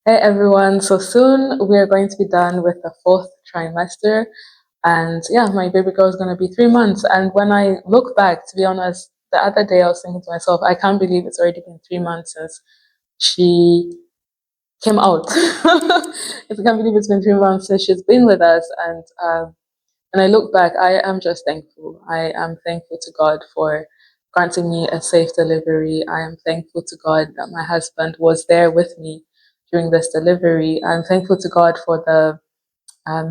Hey everyone, so soon we are going to be done with the fourth trimester, and yeah, my baby girl is going to be 3 months. And when I look back, to be honest, the other day I was thinking to myself, I can't believe it's already been 3 months since she came out. I can't believe it's been 3 months since she's been with us, and when I look back, I am just thankful. I am thankful to God for granting me a safe delivery. I am thankful to God that my husband was there with me during this delivery. I'm thankful to God for the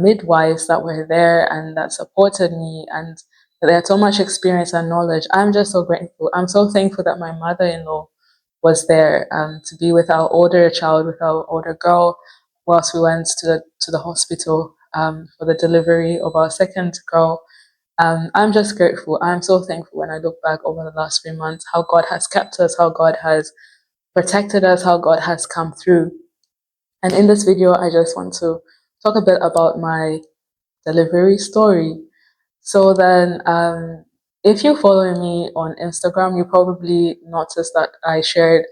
midwives that were there and that supported me, and they had so much experience and knowledge. I'm just so grateful. I'm so thankful that my mother in law was there to be with our older child, with our older girl, whilst we went to the hospital for the delivery of our second girl. I'm just grateful. I'm so thankful when I look back over the last 3 months, how God has kept us, how God has protected us, how God has come through. And in this video, I just want to talk a bit about my delivery story. So then, if you follow me on Instagram, you probably noticed that I shared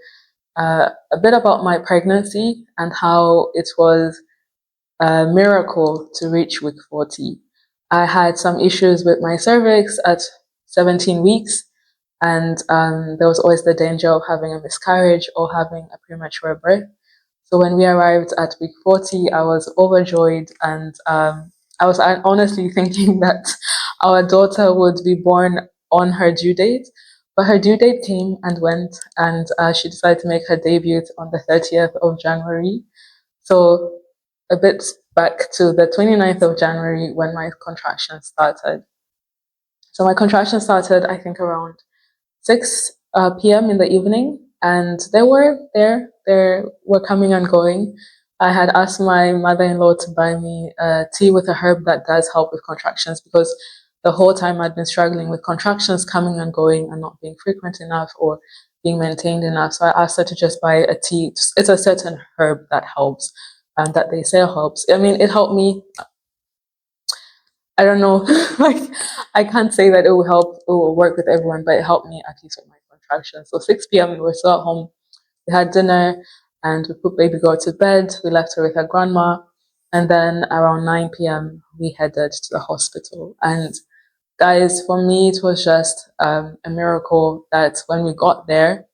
a bit about my pregnancy and how it was a miracle to reach week 40. I had some issues with my cervix at 17 weeks, and there was always the danger of having a miscarriage or having a premature birth. So when we arrived at week 40, I was overjoyed, and I was honestly thinking that our daughter would be born on her due date. But her due date came and went, and she decided to make her debut on the 30th of January. So a bit back to the 29th of January when my contractions started. So my contractions started, I think, around 6 p.m. in the evening, and they were there. They were coming and going. I had asked my mother-in-law to buy me tea with a herb that does help with contractions, because the whole time I'd been struggling with contractions coming and going and not being frequent enough or being maintained enough. So I asked her to just buy a tea. It's a certain herb that helps, and that they say helps. I mean, it helped me. I don't know. Like, I can't say that it will help, it will work with everyone, but it helped me at least with my contractions. So 6 p.m. we were still at home. We had dinner and we put baby girl to bed. We left her with her grandma. And then around 9 p.m. we headed to the hospital. And guys, for me, it was just a miracle that when we got there,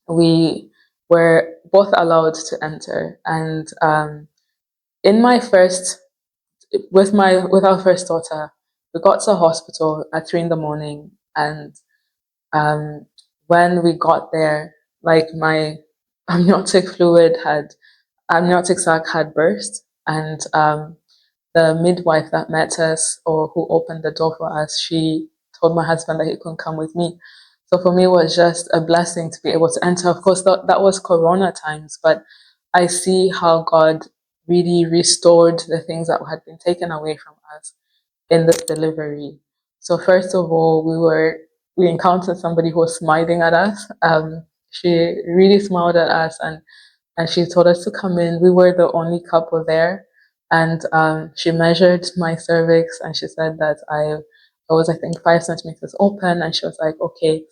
we were both allowed to enter. And in my first with our first daughter, we got to the hospital at 3 in the morning, and um, when we got there, like my amniotic fluid had amniotic sac had burst, and the midwife that met us or who opened the door for us, she told my husband that he couldn't come with me. So for me, it was just a blessing to be able to enter. Of course, that was Corona times, but I see how God really restored the things that had been taken away from us in this delivery. So first of all, we encountered somebody who was smiling at us. She really smiled at us, and she told us to come in. We were the only couple there, and she measured my cervix, and she said that I was, I think, 5 centimeters open, and she was like, okay.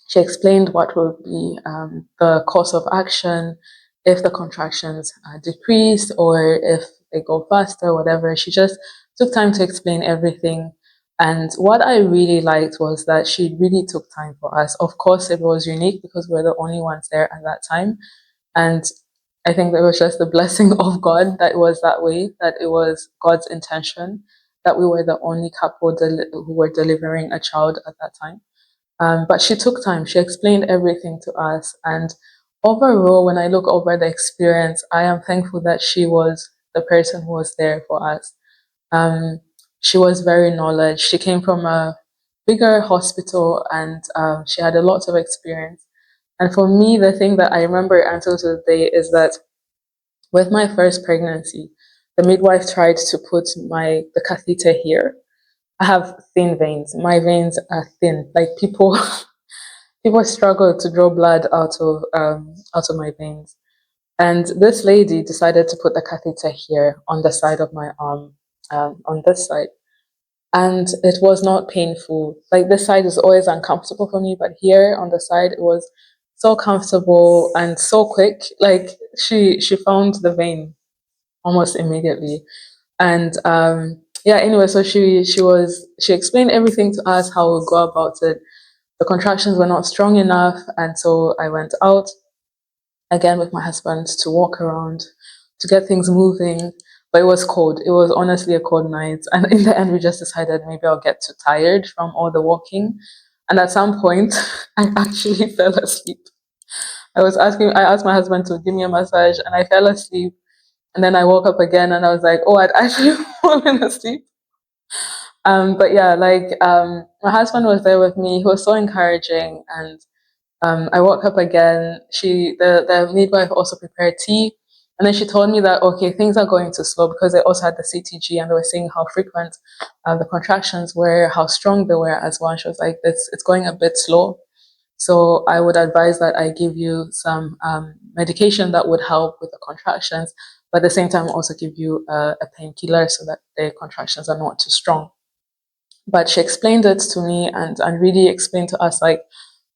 She explained what would be the course of action if the contractions decrease or if they go faster, whatever. She just took time to explain everything. And what I really liked was that she really took time for us. Of course, it was unique because we're the only ones there at that time. And I think that was just the blessing of God that it was that way, that it was God's intention that we were the only couple who were delivering a child at that time. But she took time. She explained everything to us. And overall, when I look over the experience, I am thankful that she was the person who was there for us. Um, she was very knowledgeable. She came from a bigger hospital, and she had a lot of experience. And for me, the thing that I remember until today is that with my first pregnancy, the midwife tried to put the catheter here. I have thin veins. My veins are thin. Like, people struggle to draw blood out of my veins. And this lady decided to put the catheter here on the side of my arm, on this side. And it was not painful. Like, this side is always uncomfortable for me, but here on the side, it was so comfortable and so quick. Like, she found the vein almost immediately. And yeah, anyway, so she explained everything to us, how we'll go about it. The contractions were not strong enough, and so I went out again with my husband to walk around to get things moving. But it was cold. It was honestly a cold night. And in the end, we just decided maybe I'll get too tired from all the walking. And at some point, I actually fell asleep. I asked my husband to give me a massage, and I fell asleep. And then I woke up again and I was like, oh, I'd actually fallen asleep. But yeah, my husband was there with me. He was so encouraging. And I woke up again. The midwife also prepared tea. And then she told me that, okay, things are going too slow because they also had the CTG and they were seeing how frequent the contractions were, how strong they were as well. And she was like, it's going a bit slow. So I would advise that I give you some medication that would help with the contractions, but at the same time also give you a painkiller so that the contractions are not too strong. But she explained it to me and really explained to us like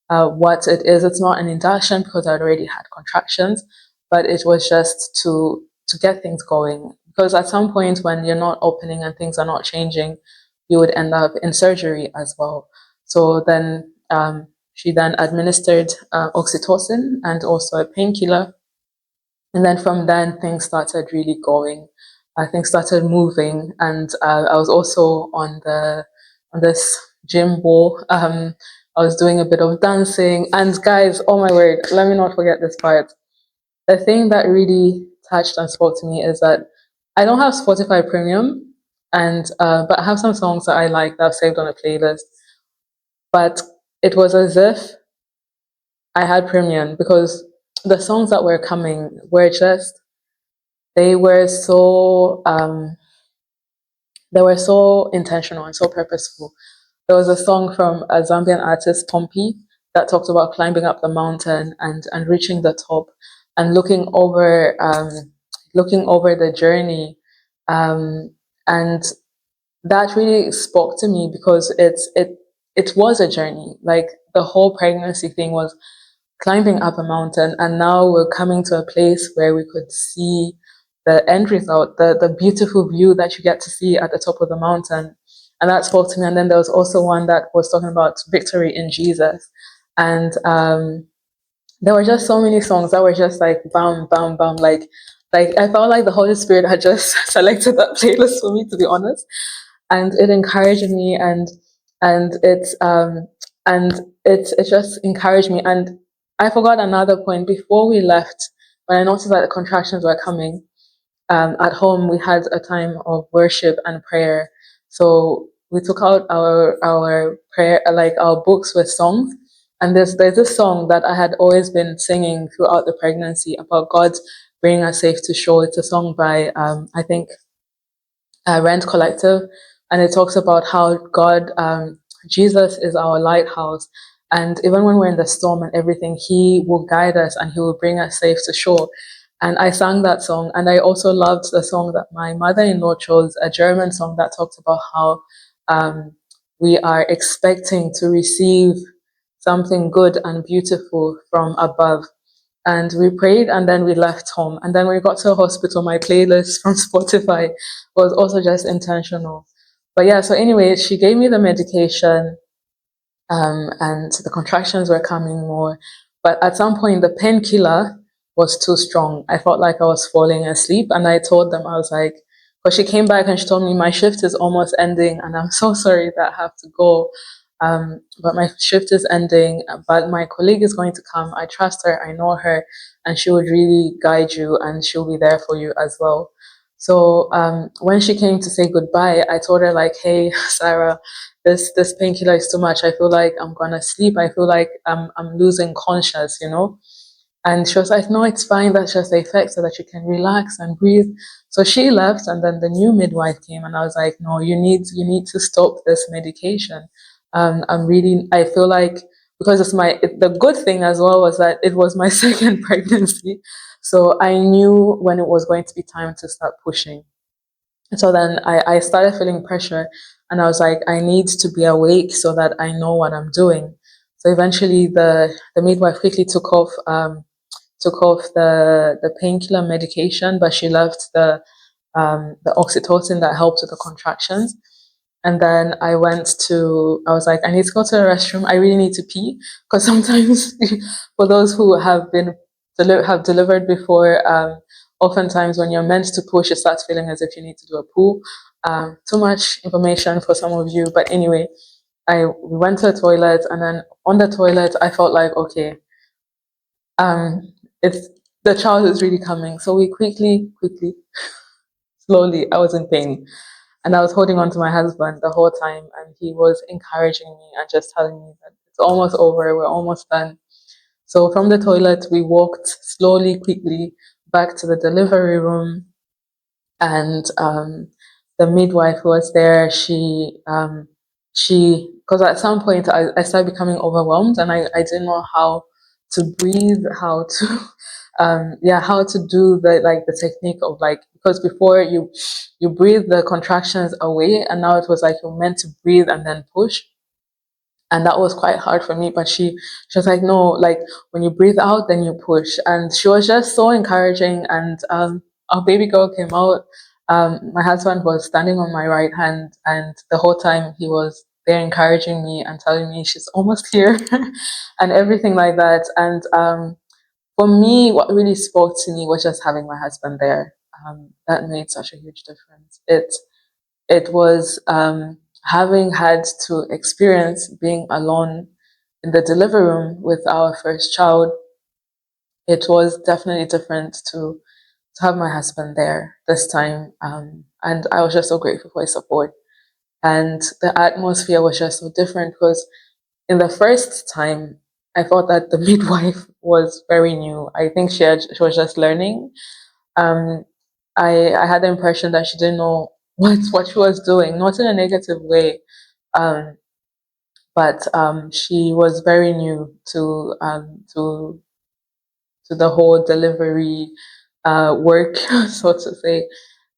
what it is. It's not an induction because I already had contractions, but it was just to get things going. Because at some point when you're not opening and things are not changing, you would end up in surgery as well. So then she then administered oxytocin and also a painkiller, and then from then things started really going. Things started moving, and I was also on this gym ball. I was doing a bit of dancing, and guys, oh my word, let me not forget this part. The thing that really touched and spoke to me is that I don't have Spotify Premium, and but I have some songs that I like that I've saved on a playlist. But it was as if I had Premium because the songs that were coming were just they were so they were so intentional and so purposeful. There was a song from a Zambian artist, Pompey, that talked about climbing up the mountain and reaching the top and looking over the journey. And that really spoke to me because it was a journey. Like the whole pregnancy thing was climbing up a mountain, and now we're coming to a place where we could see the end result, the beautiful view that you get to see at the top of the mountain. And that spoke to me. And then there was also one that was talking about victory in Jesus. And there were just so many songs that were just like bam, bam, bam. Like I felt like the Holy Spirit had just selected that playlist for me, to be honest. And it encouraged me, and it's and it just encouraged me. And I forgot another point before we left. When I noticed that the contractions were coming, at home we had a time of worship and prayer. So we took out our prayer, like our books with songs. And there's this song that I had always been singing throughout the pregnancy about God bringing us safe to shore. It's a song by I think Rent Collective, and it talks about how Jesus is our lighthouse, and even when we're in the storm and everything, He will guide us and He will bring us safe to shore. And I sang that song, and I also loved the song that my mother-in-law chose, a German song that talks about how we are expecting to receive something good and beautiful from above. And we prayed and then we left home. And then when we got to the hospital, my playlist from Spotify was also just intentional. But yeah, so anyway, she gave me the medication, and the contractions were coming more. But at some point, the painkiller was too strong. I felt like I was falling asleep. And I told them, I was like, because she came back and she told me my shift is almost ending and I'm so sorry that I have to go. But my shift is ending, but my colleague is going to come. I trust her, I know her, and she would really guide you and she'll be there for you as well. So when she came to say goodbye, I told her like, "Hey, Sarah, this painkiller is too much. I feel like I'm gonna sleep. I feel like I'm losing conscious, you know." And she was like, "No, it's fine. That's just the effect, so that you can relax and breathe." So she left, and then the new midwife came, and I was like, "No, you need to stop this medication." I feel like because the good thing as well was that it was my second pregnancy, so I knew when it was going to be time to start pushing. So then I started feeling pressure, and I was like, I need to be awake so that I know what I'm doing. So eventually the midwife quickly took off took off the painkiller medication, but she left the oxytocin that helped with the contractions. And then I was like, I need to go to the restroom. I really need to pee. Because sometimes, for those who have delivered before, oftentimes when you're meant to push, it starts feeling as if you need to do a poo. Too much information for some of you. But anyway, we went to the toilet, and then on the toilet, I felt like, okay, it's the child is really coming. So we quickly, slowly, I was in pain. And I was holding on to my husband the whole time, and he was encouraging me and just telling me that it's almost over, we're almost done. So from the toilet, we walked slowly, quickly back to the delivery room, and the midwife who was there, because at some point I started becoming overwhelmed, and I didn't know how to breathe, how to how to do the technique of, like, because before you breathe the contractions away, and now it was like you're meant to breathe and then push, and that was quite hard for me. But she was like, no, like, when you breathe out, then you push. And she was just so encouraging. And our baby girl came out. My husband was standing on my right hand, and the whole time he was there encouraging me and telling me she's almost here and everything like that. And for me, what really spoke to me was just having my husband there. That made such a huge difference. It was having had to experience being alone in the delivery room with our first child. It was definitely different to have my husband there this time, and I was just so grateful for his support. And the atmosphere was just so different, because in the first time, I thought that the midwife was very new. I think she was just learning. um, I had the impression that she didn't know what she was doing, not in a negative way, um, but she was very new to the whole delivery work, so to say.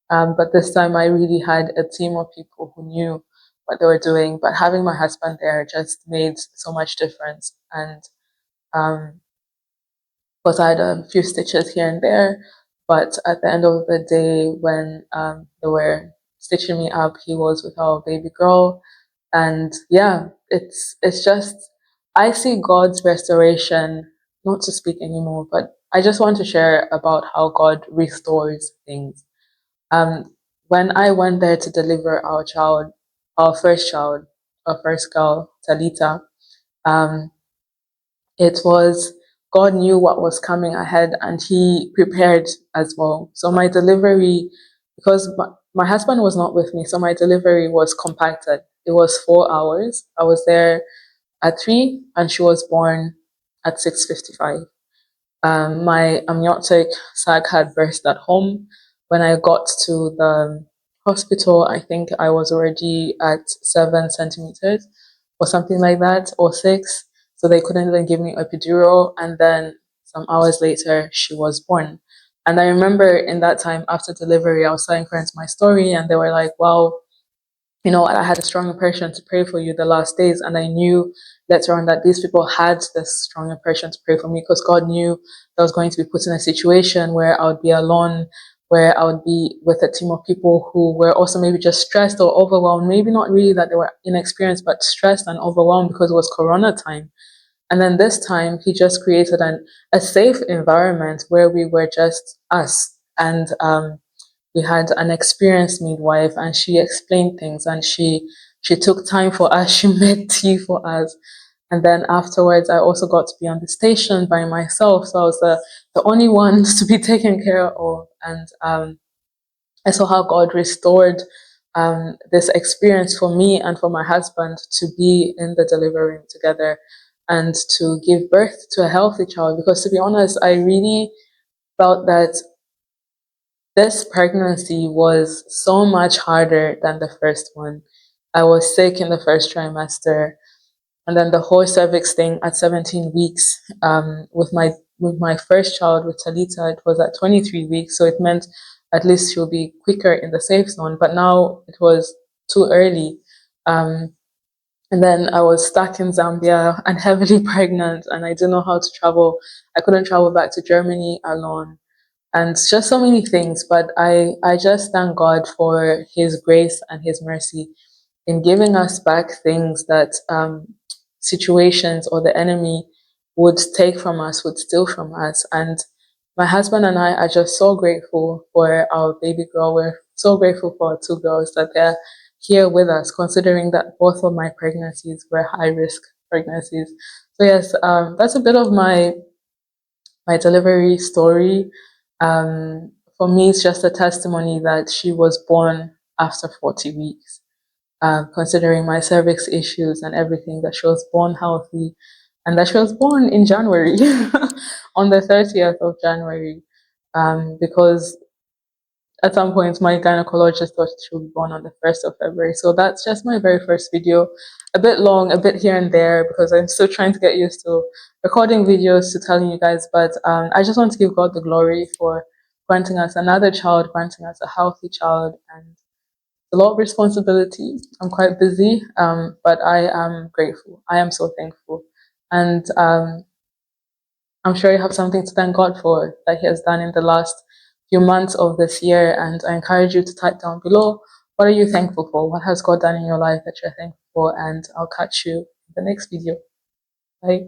But this time, I really had a team of people who knew what they were doing. But having my husband there just made so much difference. And um, because I had a few stitches here and there. But at the end of the day, when they were stitching me up, he was with our baby girl. And yeah, it's just, I see God's restoration, not to speak anymore, but I just want to share about how God restores things. Um, when I went there to deliver our first child, our first girl, Talita, um, it was, God knew what was coming ahead, and He prepared as well. So my delivery, because my husband was not with me, so my delivery was compacted. It was 4 hours. I was there at 3, and she was born at 6:55. My amniotic sac had burst at home. When I got to the hospital, I think I was already at 7 centimeters or something like that, or 6. So they couldn't even give me epidural. And then some hours later, she was born. And I remember in that time after delivery, I was telling friends my story, and they were like, wow, I had a strong impression to pray for you the last days. And I knew later on that these people had this strong impression to pray for me, because God knew that I was going to be put in a situation where I would be alone, where I would be with a team of people who were also maybe just stressed or overwhelmed. Maybe not really that they were inexperienced, but stressed and overwhelmed because it was Corona time. And then this time, He just created a safe environment where we were just us. And we had an experienced midwife, and she explained things, and she took time for us. She made tea for us. And then afterwards, I also got to be on the station by myself. So I was the only one to be taken care of. And I saw how God restored this experience for me and for my husband, to be in the delivery room together and to give birth to a healthy child. Because to be honest, I really felt that this pregnancy was so much harder than the first one. I was sick in the first trimester, and then the whole cervix thing at 17 weeks. With my first child, with Talita, it was at 23 weeks, so it meant at least she'll be quicker in the safe zone. But now it was too early. Um, And then I was stuck in Zambia and heavily pregnant, and I didn't know how to travel. I couldn't travel back to Germany alone, and just so many things. But I just thank God for His grace and His mercy in giving us back things that situations or the enemy would take from us, would steal from us. And my husband and I are just so grateful for our baby girl. We're so grateful for our two girls that they're here with us, considering that both of my pregnancies were high risk pregnancies. So yes, that's a bit of my delivery story. For me, it's just a testimony that she was born after 40 weeks. Considering my cervix issues and everything, that she was born healthy and that she was born in January, on the 30th of January, because at some point my gynecologist thought she would be born on the 1st of February. So that's just my very first video. A bit long, a bit here and there, because I'm still trying to get used to recording videos to telling you guys. But I just want to give God the glory for granting us another child, granting us a healthy child, and a lot of responsibility. I'm quite busy, but I am grateful. I am so thankful. And I'm sure you have something to thank God for that He has done in the last few months of this year. And I encourage you to type down below, what are you thankful for? What has God done in your life that you're thankful for? And I'll catch you in the next video. Bye.